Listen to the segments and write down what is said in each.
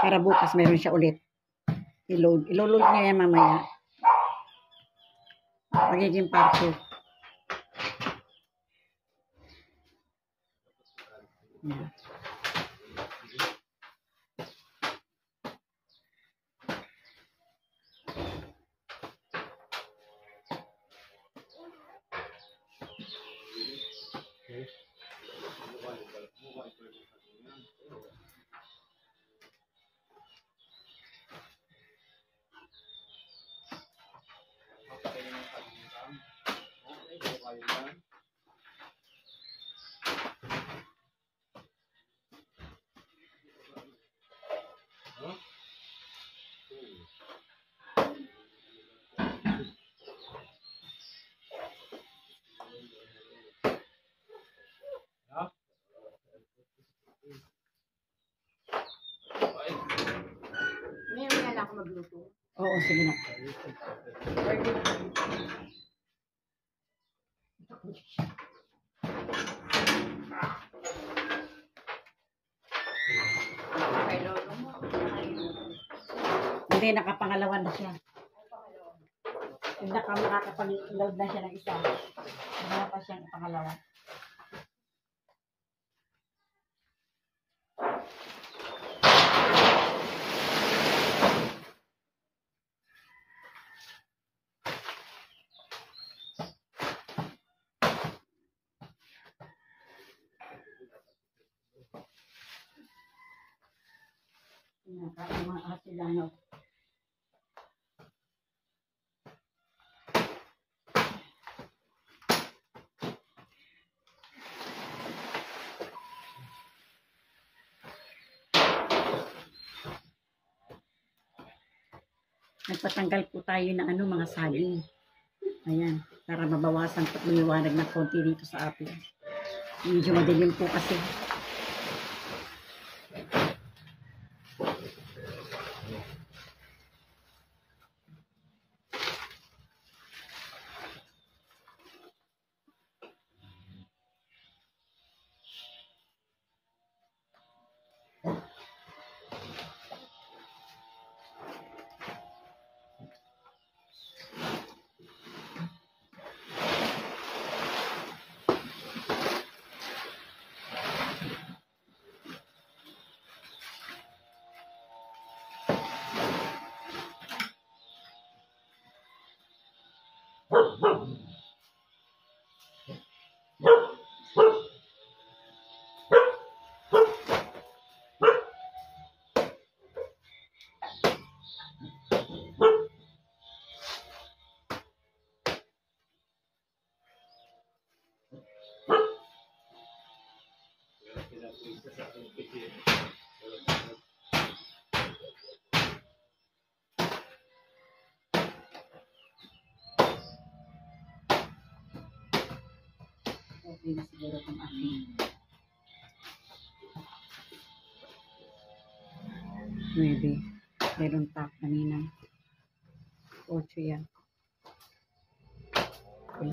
Para bukas meron siya ulit. I-load niya yan mamaya. Magiging part 2. Yan. Ngayon ako magluto. Oo, sige na. Hindi, nakapangalawan na siya. Hindi makakapag-load na siya ng isa. Wala pa siyang pangalawa. Nakain mga asilano. Nagpatanggal po tayo ng mga saging. Ayan, para mabawasan at lumiwanag ng konti dito sa atin. Medyo madilim po kasi. Okay na siguro itong aking 9. Meron pa kanina. 8 yan. Okay.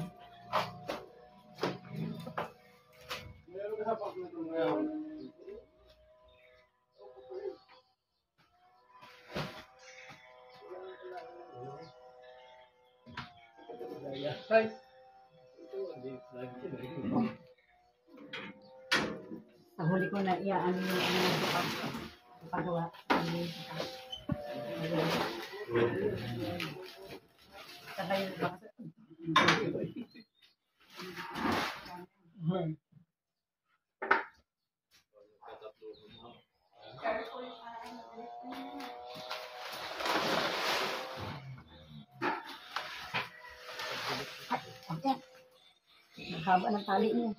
Sa huli ko na iaan yung pagawa. Sabay yung bakit. Okay. Ang haba ng tali mo.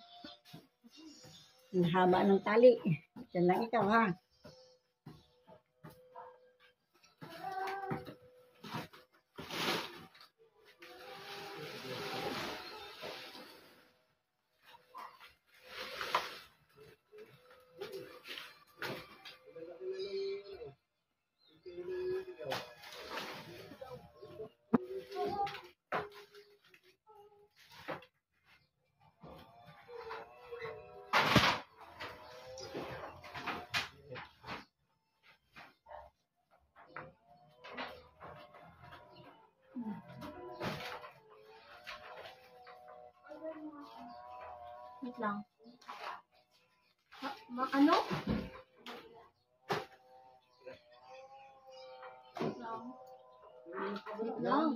Ang haba ng tali. Yan lang ikaw, ha? Wait lang. Ano? Wait lang.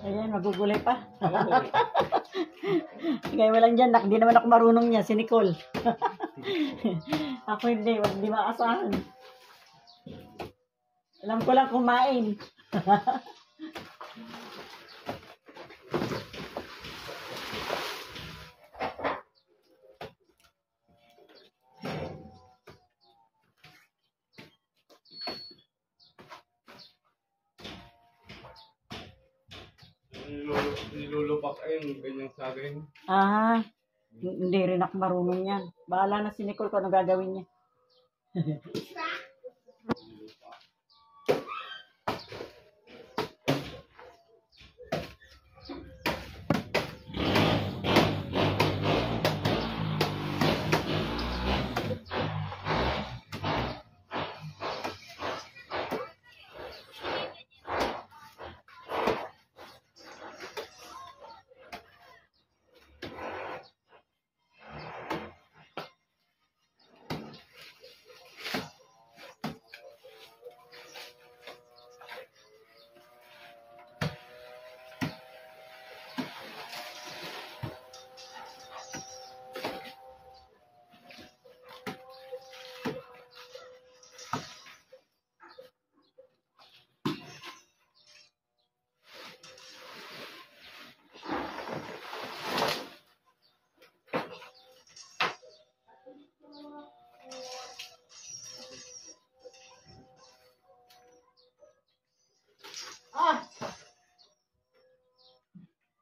Ayan, magugulay pa. Kaya walang dyan, hindi naman ako marunong niya, si Nicole. Ako hindi maasahan. Alam ko lang kumain. Nilulupak ay ganyang saging. Ah, hindi rin ako marunong yan. Bahala na si Nicole kung ano gagawin niya.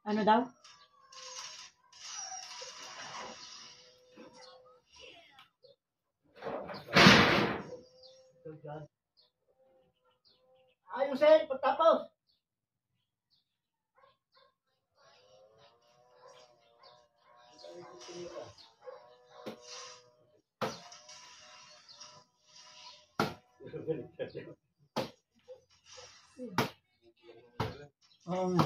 Ano daw? Ayusin, pagtapos. Oo nga.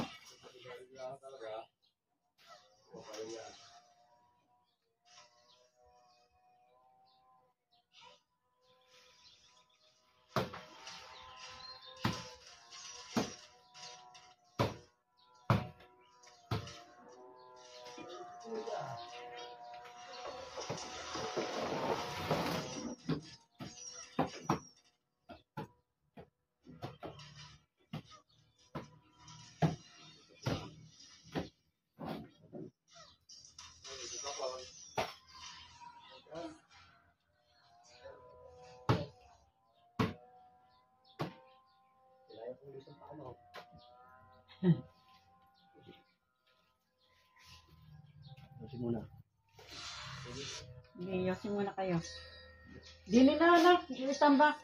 Ayusin muna. Iyosin muna kayo. Dili na anak, itambak.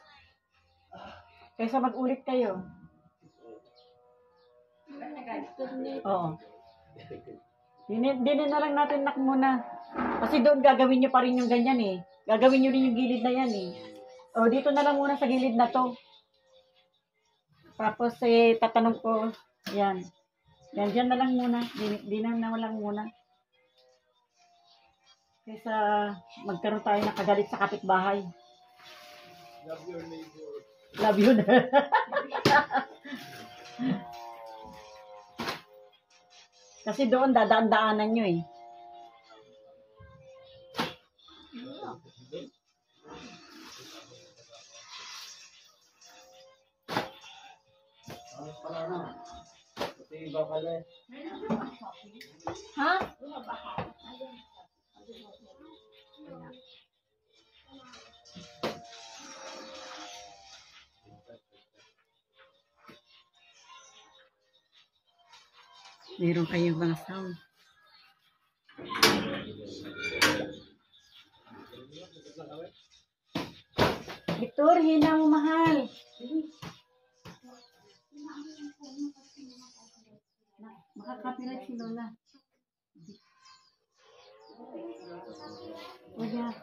Kaysa mag-ulit kayo. Oo. Dinin na lang natin nak muna. Kasi doon gagawin nyo pa rin yung ganyan eh. Gagawin nyo rin yung gilid na yan eh. O dito na lang muna sa gilid na to. Tapos tatanong ko, yan. Yan, dyan na lang muna. Dinan na lang muna. Kaysa magkaroon tayo ng kagalit sa kapitbahay. Love your neighbor. Love you na. Kasi doon dadaan-daanan nyo eh. Para na. Pati iba pala eh. Ha? Meron kayong mga sound. Victor, hina mo mahal. Makaka-copyright si Lola. Oh yeah.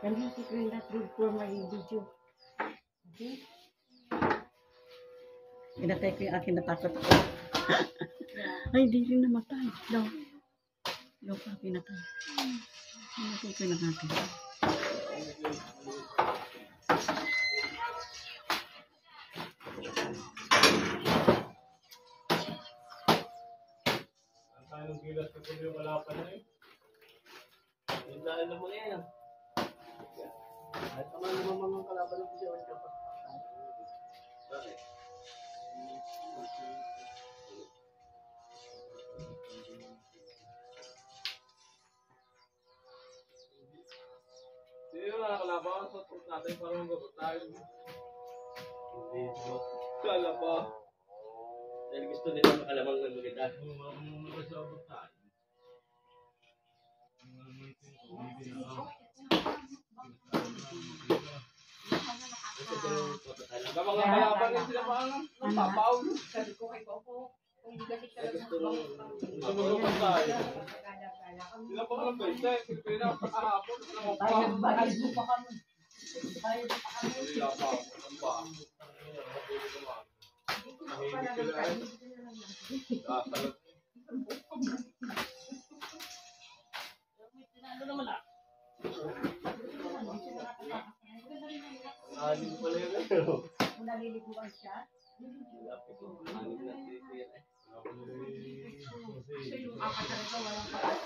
Can you screen that good for my video? Okay? Pinatay ko yung akin, natakot ako. Ay, di rin namatay. Daw. Daw pa, pinatay. Pinatay ko yung akin. Ang tayong gilas ko kung yung wala pa na eh. Yung dahil na mo yan. Kahit naman naman mga kalaban ng video. Bakit? Sino yung nakakalaban sa truck natin para magabot tayo? Hindi mo. Kala pa. Dahil gusto nila makalamang ng maganda. Magkasabot tayo. Gusto ko yung papatala. Kapag ang kalaban din sila pa ang papaw. Sabi ko kay Coco, kung hindi kasi Ay, gusto Gusto magabot tayo. Sila pa ang benta eh. Pilipina kahapon. Sila pa ang Bayad mo pa kami. Sila pa ang ba. Mahilig sila eh. Tatalot. Anin pala yun. Ano? Kung naliliguan siya, Lapit ko. Anin na siya. so yung apat na ito, walang patas.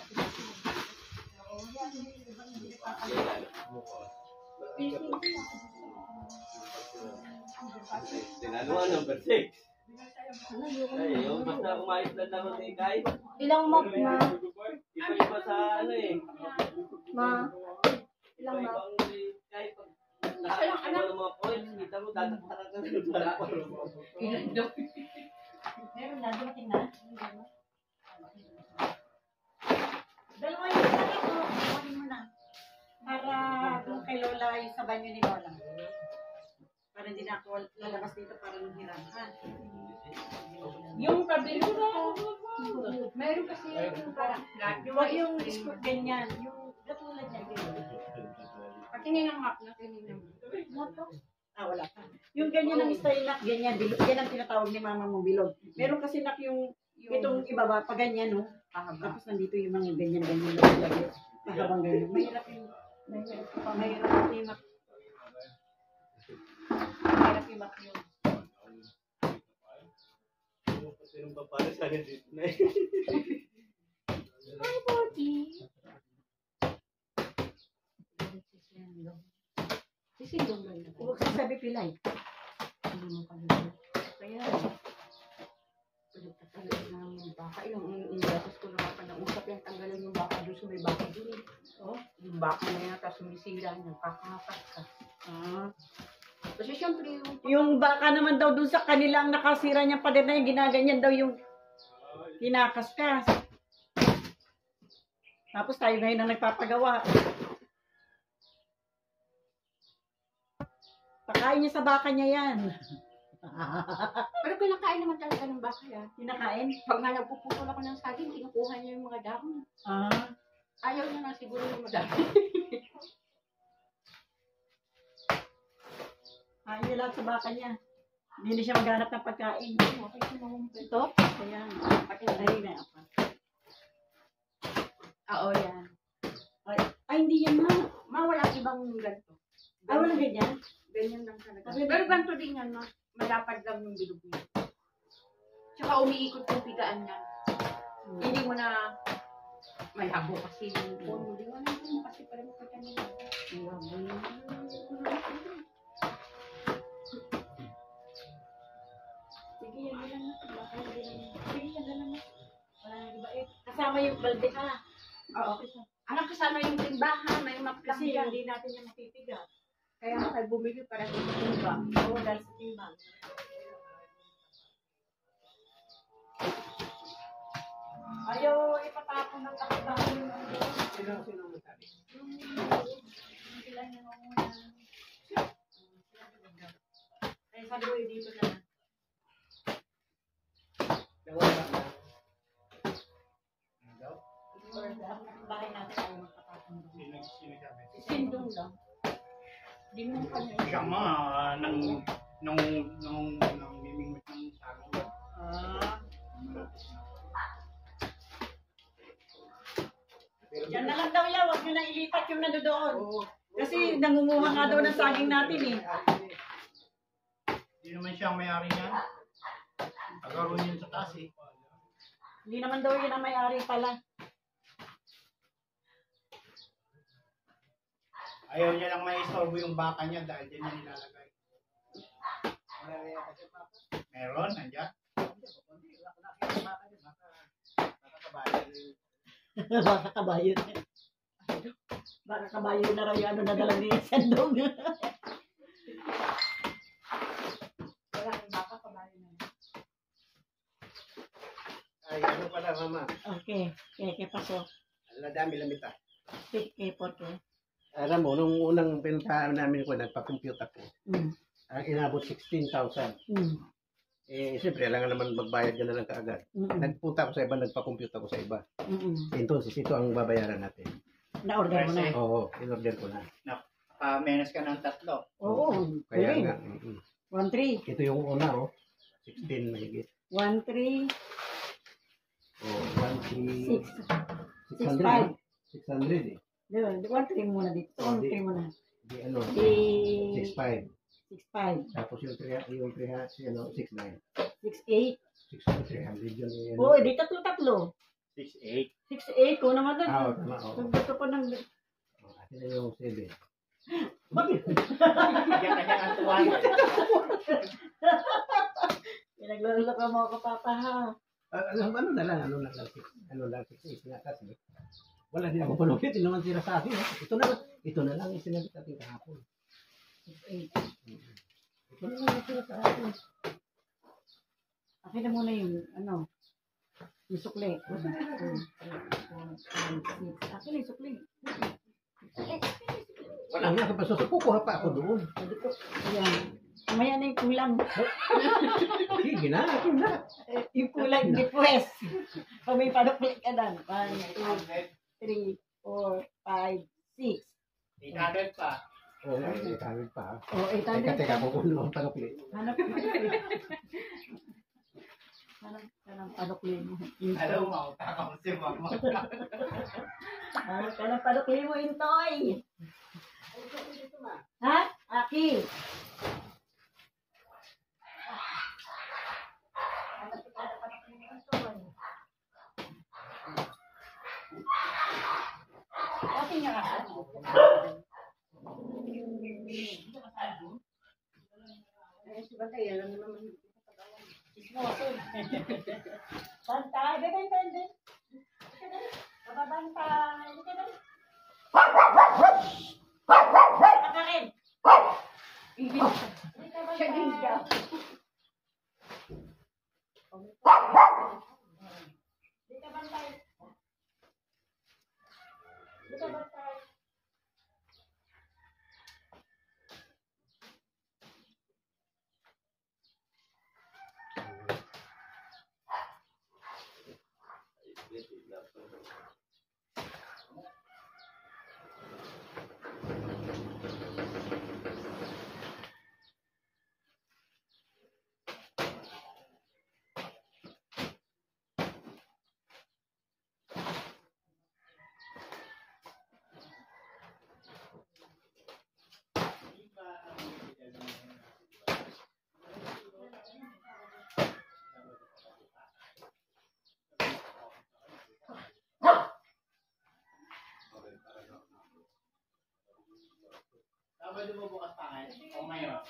Tinanuan number 6. Ay, yung basta umayos lang naman si Kai. Ilang map na? Iba-iba sa ano eh. Ma? Ilang map? Iba-ibang si Kai. Pag nakakita ng mga points, kita mo, dadak-dadak ka na. meron na, dumating na. Dalawa yung isa ko. Kunin mo na. Para kung kay Lola yung sa banyo ni Lola. Para hindi na ako lalabas dito para nung hirahan. Yung pabili ko, meron kasi yung parang flat. Yung skirt ganyan. Yung katulad niya. Patingin ng map na tingin mo. Ah, wala pa. Yung ganyan ang style nak, ganyan. Bilog. Yan ang tinatawag ni mama mo, bilog. Meron kasi nak yung itong ibaba, pa ganyan, no? Pahaba. Tapos nandito yung mga ganyan-ganyan na lagi. Mahabang ganyan. Mahirap yung mak. Mahirap yung mak yun. Sinong papala sa akin dito na eh. Hi, Bobby. Sisindong ba yun? Huwag sabi pilay. Hindi mo kalimutan. Kaya, pinagtatagal ng baka. Ilang ingresos ko na pa nausap yan. Tanggalan yung baka doon sa may baka doon. Oh, yung baka na yan, tapos sumisira niya. Kakakat ka. Ah. Kasi syempre Yung baka naman daw dun sa kanilang nakasira niyang pader na yung ginaganyan daw yung kinakaskas. Tapos tayo ngayon ang nagpapagawa. Pakain niya sa baka niya yan. pero pinakain naman talaga ng baka yan. Kinakain? Pag nga nagpuputol ako ng saging, kinukuha niya yung mga dahon. Ah. Ayaw niya na siguro yung madami. Kain niya lahat sa baka niya. Hindi na siya maghanap ng pagkain. Ito? Ayan. Ay, na apa. Oo, yan. Ay, hindi yan ma. Ma, walang ibang ganito. Ay, walang ganyan. Ganyan lang talaga. Okay, Pero ganito din yan, ma. Malapad lang yung bilog niya. Tsaka umiikot yung pigaan niya. Hindi mo na malabo kasi yung phone mo. Di mo na yun kasi parang makita niya. Sige, yan lang na. Baka yan lang na. Sige, yan lang na. Wala nang iba eh. Kasama yung balde ha. Oo. Anak, kasama yung timbahan. May maplang Kasi yan. hindi natin yung mapipigat. Kaya nga tayo bumili para sa timba. Oo, dahil sa timbang. Ayaw ipatapon ng takot-takot yung ano. Sino magsabi? Sila yung muna. Kaya sabi ko dito na. Nawala na. Ano daw? Bahay natin ayaw magpatapon doon. Sino sabi? Sindong lang. Di mo kanya. Siya mga nung mimingwit ng sagong. Ah. Yan na lang daw yan, huwag nyo na ilipat yung nandoon. Kasi nangunguha nga daw ng saging natin eh. Hindi naman siya ang may-ari niyan. Agaroon yun sa taas eh. Hindi naman daw yun ang may-ari pala. Ayaw niya lang may istorbo yung baka niya dahil din niya nilalagay. Meron, nandiyan. Baka kabayo. Baka kabayo na raw yung ano nadala ni Sandong. Wala kang baka kabayo na. Ay, ano pala, mama? Okay, kaya pasok. Aladami lamita. Okay, porque. Alam mo, nung unang pinuntahan namin ko, nagpa-compute ako. Ang inabot 16,000. Eh, siyempre, kailangan naman magbayad ka na lang kaagad. Nagpunta ako sa iba, nagpa-compute ako sa iba. Entonces, ito ang babayaran natin. Na-order mo na. Oo, in-order ko na. Menos ka ng 3. Oo. Kaya Galing. nga. 1-3. Ito yung una, oh. 16 mahigit. 1-3. Oh, 1, 3, 6-5. 600 eh. 1-3 muna dito. 1-3 muna. Di ano, Di 6,500. 6-5. Tapos yung 3, ano, 6,900. 6-8. 6,300 yun. Ano. Oo, di tatlo-tatlo. 6'8". 6-8 ko naman doon. Ah, tama, oo. Gusto ko ng... Oh, atin na yung 7. Bakit? Kaya kanya ang tuwan. Pinaglolo ka mo ako, Papa, ha? Ano na lang, 6 nga kasi. Wala din ako panukit, hindi naman sila sa akin. Ito na lang yung sinagot natin kahapon. 6-8. Ito na lang yung sila sa akin. Akin na muna yung, ano, yung sukli. Akin na yung sukli. Wala nga ka pa kukuha pa ako doon. Sabi ko, ayan. Mamaya na yung kulang. Sige na, ito na. Yung kulang, hindi pwes. Pag may panukli ka na. 1, 2, 3, 4, 5, 6. 800 pa. Oo, may kamil pa. O, 800. Teka, kukunin ang panukli. Hanap ka Hanap ka ng panukli mo. Alam mo, takot si mama. Hanap ka ng panukli mo, Intoy. Ha? Aki. Hanap ka ng panukli mo, Intoy. Kasi nga ako. Si Batay, alam mo naman. Bantay, bebe. Babantay. Kakarin. Siya din siya. Dito bantay. Dito bantay. Sabado mo bukas pangit? O ngayon?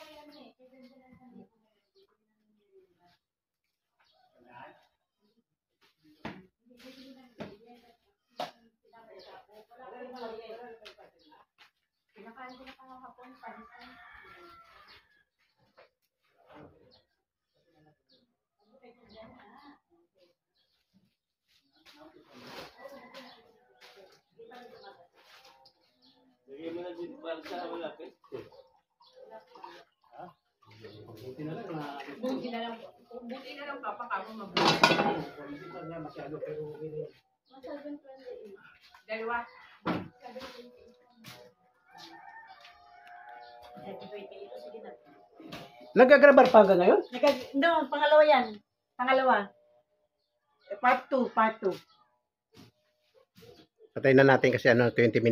Pinakain ko na kahapon. Lagay mo na dito para sa malapit. Buti na lang na Buti na lang papa ka mo mabuti. hindi pa nga masyado pero okay na yun. Dalawa. Ito, sige na. Nagagrabar pa hanggang ngayon? No, pangalawa yan. Pangalawa. Part 2, part 2. Patayin na natin kasi 20 minutes.